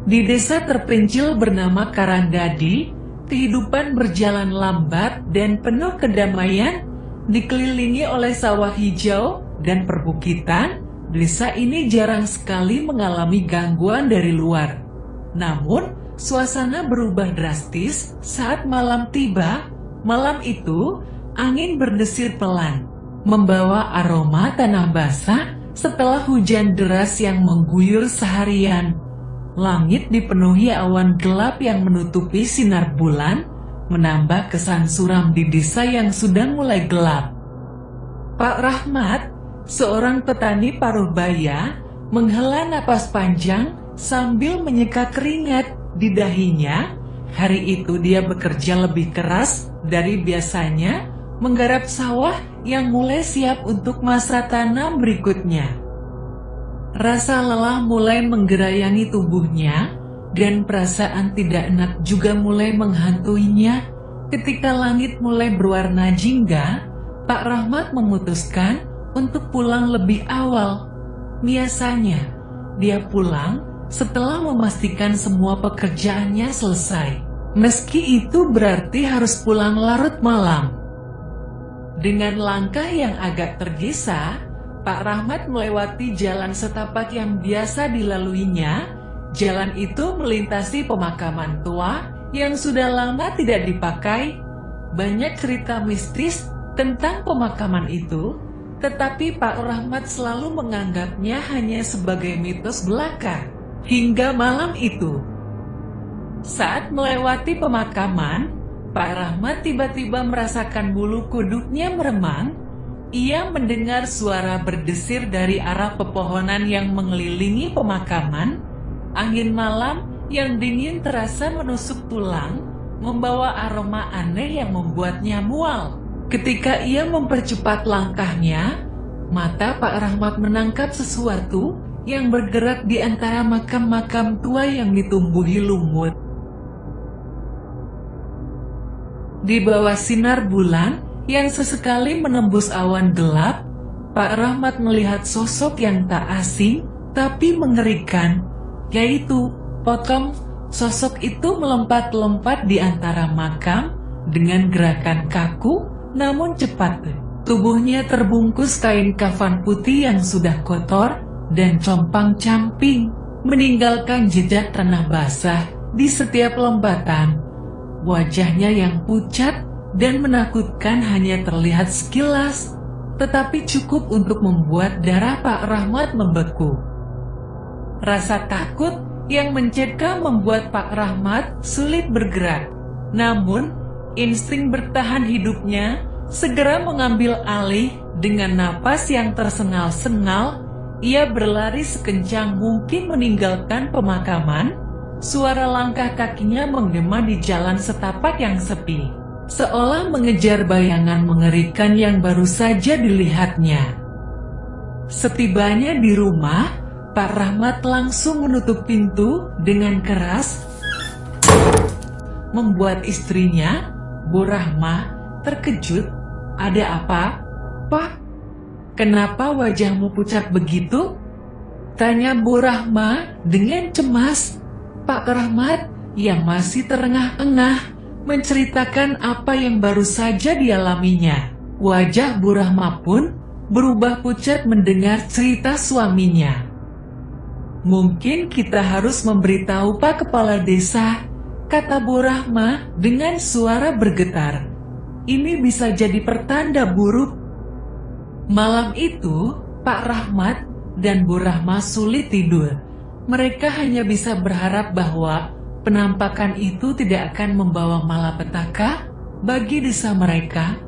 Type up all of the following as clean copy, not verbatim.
Di desa terpencil bernama Karanggadi, kehidupan berjalan lambat dan penuh kedamaian, dikelilingi oleh sawah hijau dan perbukitan. Desa ini jarang sekali mengalami gangguan dari luar. Namun, suasana berubah drastis saat malam tiba. Malam itu, angin berdesir pelan, membawa aroma tanah basah setelah hujan deras yang mengguyur seharian. Langit dipenuhi awan gelap yang menutupi sinar bulan, menambah kesan suram di desa yang sudah mulai gelap. Pak Rahmat, seorang petani paruh baya, menghela napas panjang sambil menyeka keringat di dahinya. Hari itu dia bekerja lebih keras dari biasanya, menggarap sawah yang mulai siap untuk masa tanam berikutnya. Rasa lelah mulai menggerayangi tubuhnya, dan perasaan tidak enak juga mulai menghantuinya. Ketika langit mulai berwarna jingga, Pak Rahmat memutuskan untuk pulang lebih awal. Biasanya, dia pulang setelah memastikan semua pekerjaannya selesai. Meski itu berarti harus pulang larut malam. Dengan langkah yang agak tergesa, Pak Rahmat melewati jalan setapak yang biasa dilaluinya. Jalan itu melintasi pemakaman tua yang sudah lama tidak dipakai. Banyak cerita mistis tentang pemakaman itu, tetapi Pak Rahmat selalu menganggapnya hanya sebagai mitos belaka. Hingga malam itu, saat melewati pemakaman, Pak Rahmat tiba-tiba merasakan bulu kuduknya meremang. Ia mendengar suara berdesir dari arah pepohonan yang mengelilingi pemakaman. Angin malam yang dingin terasa menusuk tulang, membawa aroma aneh yang membuatnya mual. Ketika ia mempercepat langkahnya, mata Pak Rahmat menangkap sesuatu yang bergerak di antara makam-makam tua yang ditumbuhi lumut. Di bawah sinar bulan yang sesekali menembus awan gelap, Pak Rahmat melihat sosok yang tak asing tapi mengerikan, yaitu Potong. Sosok itu melompat-lompat di antara makam dengan gerakan kaku namun cepat. Tubuhnya terbungkus kain kafan putih yang sudah kotor dan compang-camping, meninggalkan jejak tanah basah di setiap lompatan. Wajahnya yang pucat dan menakutkan hanya terlihat sekilas, tetapi cukup untuk membuat darah Pak Rahmat membeku. Rasa takut yang mencekam membuat Pak Rahmat sulit bergerak. Namun, insting bertahan hidupnya segera mengambil alih. Dengan napas yang tersengal-sengal, ia berlari sekencang mungkin meninggalkan pemakaman. Suara langkah kakinya menggema di jalan setapak yang sepi, seolah mengejar bayangan mengerikan yang baru saja dilihatnya. Setibanya di rumah, Pak Rahmat langsung menutup pintu dengan keras, membuat istrinya, Bu Rahma, terkejut. "Ada apa, Pak? Kenapa wajahmu pucat begitu?" tanya Bu Rahma dengan cemas. Pak Rahmat yang masih terengah-engah menceritakan apa yang baru saja dialaminya. Wajah Bu Rahma pun berubah pucat mendengar cerita suaminya. "Mungkin kita harus memberitahu Pak Kepala Desa," kata Bu Rahma dengan suara bergetar. "Ini bisa jadi pertanda buruk." Malam itu, Pak Rahmat dan Bu Rahma sulit tidur. Mereka hanya bisa berharap bahwa penampakan itu tidak akan membawa malapetaka bagi desa mereka.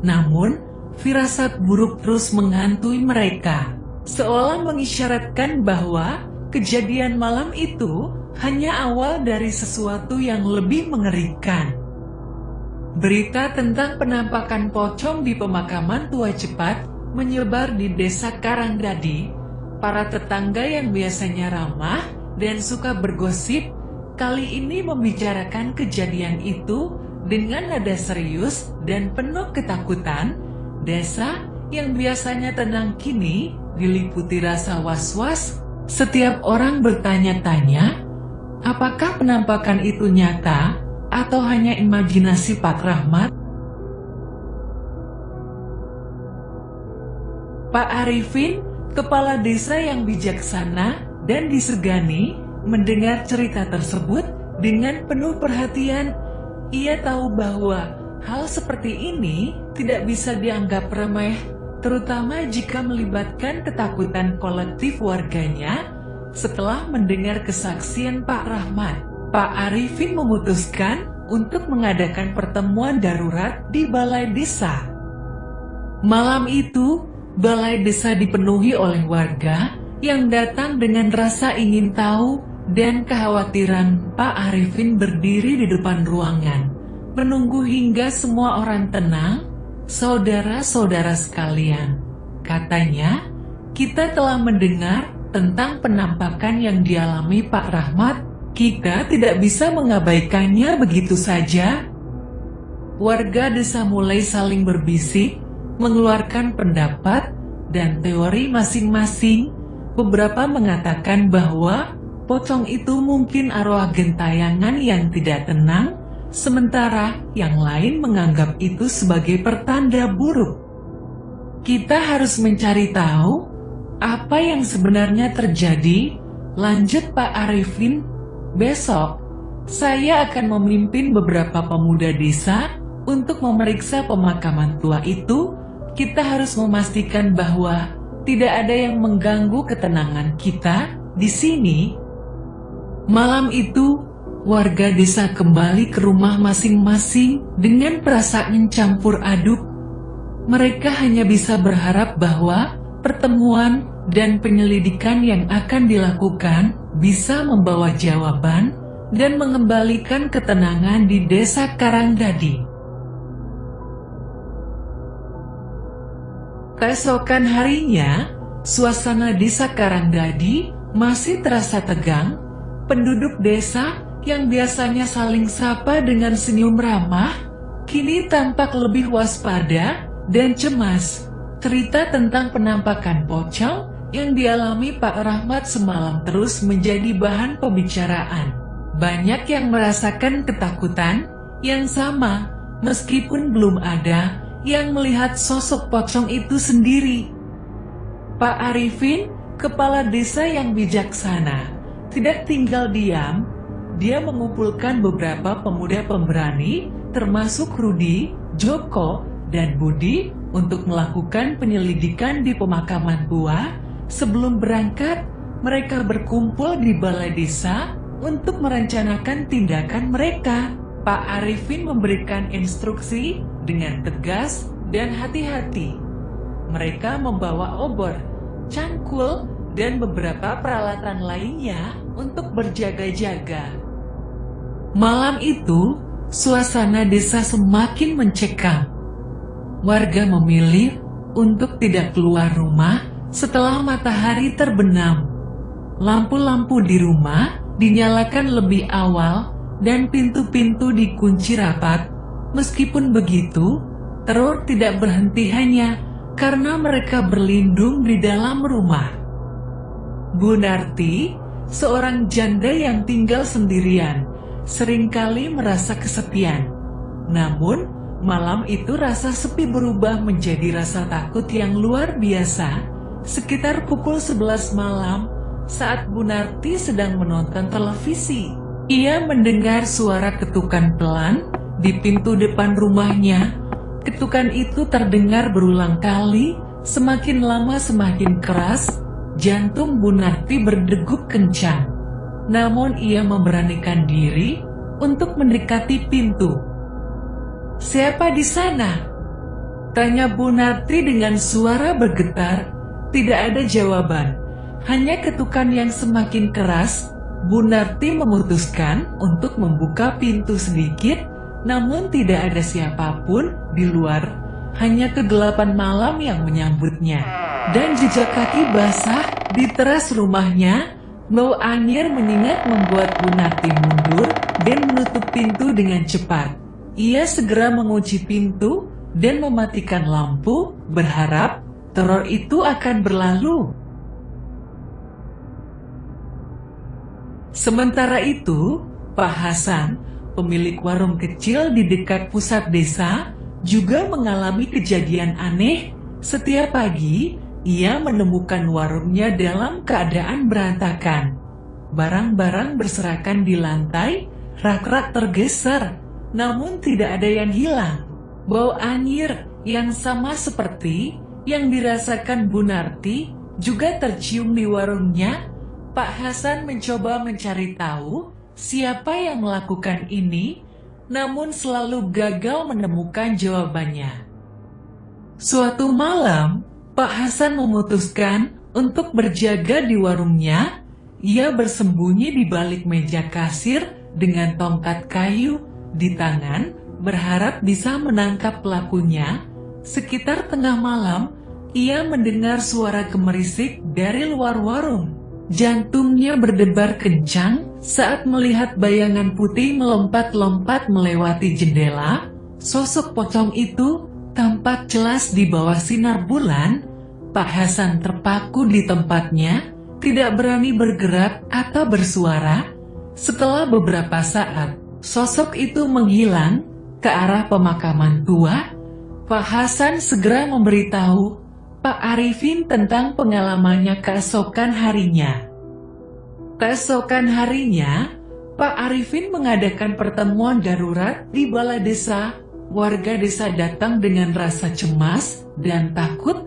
Namun, firasat buruk terus menghantui mereka, seolah mengisyaratkan bahwa kejadian malam itu hanya awal dari sesuatu yang lebih mengerikan. Berita tentang penampakan pocong di pemakaman tua cepat menyebar di desa Karanggadi. Para tetangga yang biasanya ramah dan suka bergosip, kali ini membicarakan kejadian itu dengan nada serius dan penuh ketakutan. Desa yang biasanya tenang kini diliputi rasa was-was. Setiap orang bertanya-tanya, Apakah penampakan itu nyata atau hanya imajinasi Pak Rahmat? Pak Arifin, kepala desa yang bijaksana dan disegani, mendengar cerita tersebut dengan penuh perhatian. Ia tahu bahwa hal seperti ini tidak bisa dianggap remeh, terutama jika melibatkan ketakutan kolektif warganya. Setelah mendengar kesaksian Pak Rahmat, Pak Arifin memutuskan untuk mengadakan pertemuan darurat di balai desa. Malam itu, balai desa dipenuhi oleh warga yang datang dengan rasa ingin tahu dan kekhawatiran. Pak Arifin berdiri di depan ruangan, menunggu hingga semua orang tenang. Saudara-saudara sekalian, katanya, kita telah mendengar tentang penampakan yang dialami Pak Rahmat. Kita tidak bisa mengabaikannya begitu saja. Warga desa mulai saling berbisik, mengeluarkan pendapat dan teori masing-masing. Beberapa mengatakan bahwa pocong itu mungkin arwah gentayangan yang tidak tenang, sementara yang lain menganggap itu sebagai pertanda buruk. Kita harus mencari tahu apa yang sebenarnya terjadi, lanjut Pak Arifin. Besok, saya akan memimpin beberapa pemuda desa untuk memeriksa pemakaman tua itu. Kita harus memastikan bahwa tidak ada yang mengganggu ketenangan kita di sini. Malam itu, warga desa kembali ke rumah masing-masing dengan perasaan campur aduk. Mereka hanya bisa berharap bahwa pertemuan dan penyelidikan yang akan dilakukan bisa membawa jawaban dan mengembalikan ketenangan di desa Karanggadi. Keesokan harinya, suasana desa Karanggadi masih terasa tegang. Penduduk desa yang biasanya saling sapa dengan senyum ramah, kini tampak lebih waspada dan cemas. Cerita tentang penampakan pocong yang dialami Pak Rahmat semalam terus menjadi bahan pembicaraan. Banyak yang merasakan ketakutan yang sama, meskipun belum ada yang melihat sosok pocong itu sendiri. Pak Arifin, kepala desa yang bijaksana, tidak tinggal diam. Dia mengumpulkan beberapa pemuda pemberani, termasuk Rudi, Joko, dan Budi, untuk melakukan penyelidikan di pemakaman tua. Sebelum berangkat, mereka berkumpul di balai desa untuk merencanakan tindakan mereka. Pak Arifin memberikan instruksi dengan tegas dan hati-hati. Mereka membawa obor, cangkul, dan beberapa peralatan lainnya untuk berjaga-jaga. Malam itu, suasana desa semakin mencekam. Warga memilih untuk tidak keluar rumah setelah matahari terbenam. Lampu-lampu di rumah dinyalakan lebih awal dan pintu-pintu dikunci rapat. Meskipun begitu, teror tidak berhenti hanya karena mereka berlindung di dalam rumah. Bu Narti, seorang janda yang tinggal sendirian, seringkali merasa kesepian. Namun, malam itu rasa sepi berubah menjadi rasa takut yang luar biasa. Sekitar pukul 11 malam, saat Bu Narti sedang menonton televisi, ia mendengar suara ketukan pelan di pintu depan rumahnya. Ketukan itu terdengar berulang kali, semakin lama semakin keras. Jantung Bu Narti berdegup kencang. Namun ia memberanikan diri untuk mendekati pintu. "Siapa di sana?" tanya Bu Narti dengan suara bergetar. Tidak ada jawaban, hanya ketukan yang semakin keras. Bu Narti memutuskan untuk membuka pintu sedikit, namun tidak ada siapapun di luar, hanya kegelapan malam yang menyambutnya. Dan jejak kaki basah di teras rumahnya. Bau anyir menyengat membuat Bu Narti mundur dan menutup pintu dengan cepat. Ia segera mengunci pintu dan mematikan lampu, berharap teror itu akan berlalu. Sementara itu, Pak Hasan, pemilik warung kecil di dekat pusat desa, juga mengalami kejadian aneh. Setiap pagi, ia menemukan warungnya dalam keadaan berantakan. Barang-barang berserakan di lantai, rak-rak tergeser, namun tidak ada yang hilang. Bau anyir yang sama seperti yang dirasakan Bu Narti juga tercium di warungnya. Pak Hasan mencoba mencari tahu siapa yang melakukan ini, namun selalu gagal menemukan jawabannya. Suatu malam, Pak Hasan memutuskan untuk berjaga di warungnya. Ia bersembunyi di balik meja kasir dengan tongkat kayu di tangan, berharap bisa menangkap pelakunya. Sekitar tengah malam, ia mendengar suara gemerisik dari luar warung. Jantungnya berdebar kencang saat melihat bayangan putih melompat-lompat melewati jendela. Sosok pocong itu tampak jelas di bawah sinar bulan. Pak Hasan terpaku di tempatnya, tidak berani bergerak atau bersuara. Setelah beberapa saat, sosok itu menghilang ke arah pemakaman tua. Pak Hasan segera memberitahu Pak Arifin tentang pengalamannya keesokan harinya. Keesokan harinya, Pak Arifin mengadakan pertemuan darurat di balai desa. Warga desa datang dengan rasa cemas dan takut.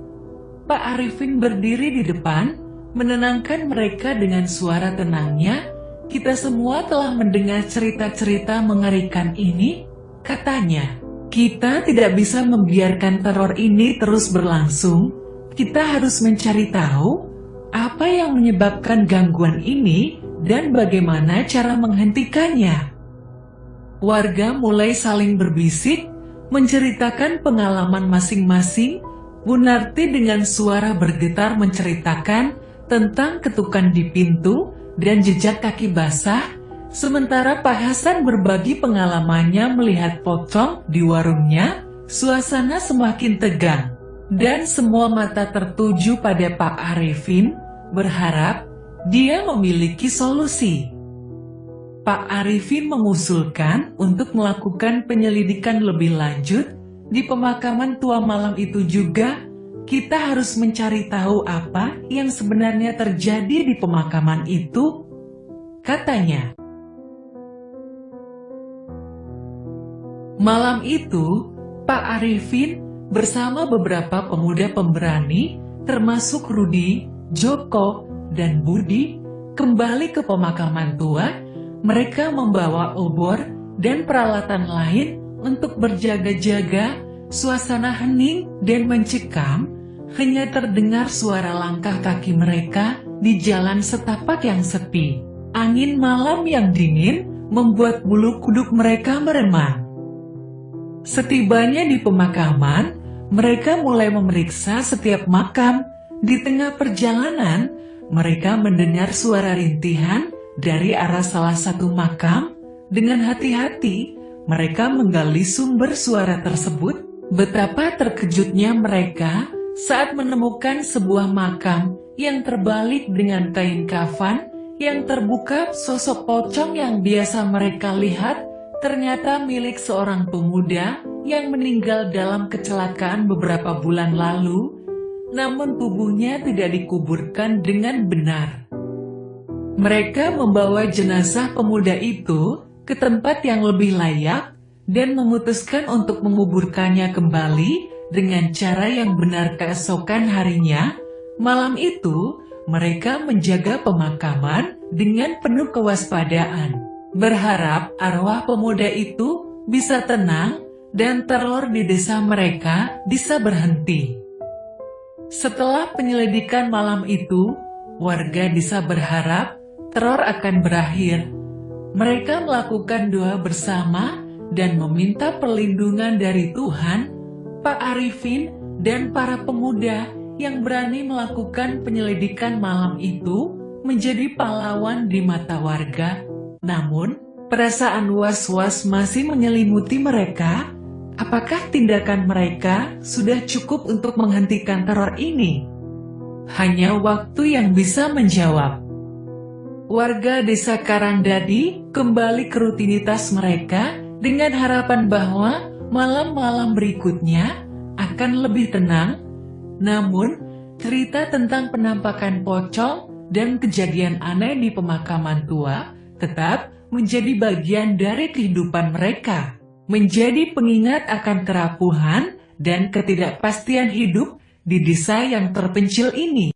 Pak Arifin berdiri di depan, menenangkan mereka dengan suara tenangnya. "Kita semua telah mendengar cerita-cerita mengerikan ini," katanya. "Kita tidak bisa membiarkan teror ini terus berlangsung. Kita harus mencari tahu apa yang menyebabkan gangguan ini dan bagaimana cara menghentikannya." Warga mulai saling berbisik, menceritakan pengalaman masing-masing. Bu Narti dengan suara bergetar menceritakan tentang ketukan di pintu dan jejak kaki basah, sementara Pak Hasan berbagi pengalamannya melihat pocong di warungnya. Suasana semakin tegang, dan semua mata tertuju pada Pak Arifin, berharap dia memiliki solusi. Pak Arifin mengusulkan untuk melakukan penyelidikan lebih lanjut di pemakaman tua malam itu juga. Kita harus mencari tahu apa yang sebenarnya terjadi di pemakaman itu, katanya. Malam itu, Pak Arifin bersama beberapa pemuda pemberani, termasuk Rudi, Joko, dan Budi, kembali ke pemakaman tua. Mereka membawa obor dan peralatan lain untuk berjaga-jaga. Suasana hening dan mencekam, hanya terdengar suara langkah kaki mereka di jalan setapak yang sepi. Angin malam yang dingin membuat bulu kuduk mereka meremang. Setibanya di pemakaman, mereka mulai memeriksa setiap makam. Di tengah perjalanan, mereka mendengar suara rintihan dari arah salah satu makam. Dengan hati-hati, mereka menggali sumber suara tersebut. Betapa terkejutnya mereka saat menemukan sebuah makam yang terbalik dengan kain kafan yang terbuka. Sosok pocong yang biasa mereka lihat ternyata milik seorang pemuda yang meninggal dalam kecelakaan beberapa bulan lalu, namun tubuhnya tidak dikuburkan dengan benar. Mereka membawa jenazah pemuda itu ke tempat yang lebih layak dan memutuskan untuk menguburkannya kembali dengan cara yang benar keesokan harinya. Malam itu, mereka menjaga pemakaman dengan penuh kewaspadaan, berharap arwah pemuda itu bisa tenang dan teror di desa mereka bisa berhenti. Setelah penyelidikan malam itu, warga desa berharap teror akan berakhir. Mereka melakukan doa bersama dan meminta perlindungan dari Tuhan. Pak Arifin dan para pemuda yang berani melakukan penyelidikan malam itu menjadi pahlawan di mata warga. Namun, perasaan was-was masih menyelimuti mereka. Apakah tindakan mereka sudah cukup untuk menghentikan teror ini? Hanya waktu yang bisa menjawab. Warga desa Karangdadi kembali ke rutinitas mereka dengan harapan bahwa malam-malam berikutnya akan lebih tenang. Namun, cerita tentang penampakan pocong dan kejadian aneh di pemakaman tua tetap menjadi bagian dari kehidupan mereka, menjadi pengingat akan kerapuhan dan ketidakpastian hidup di desa yang terpencil ini.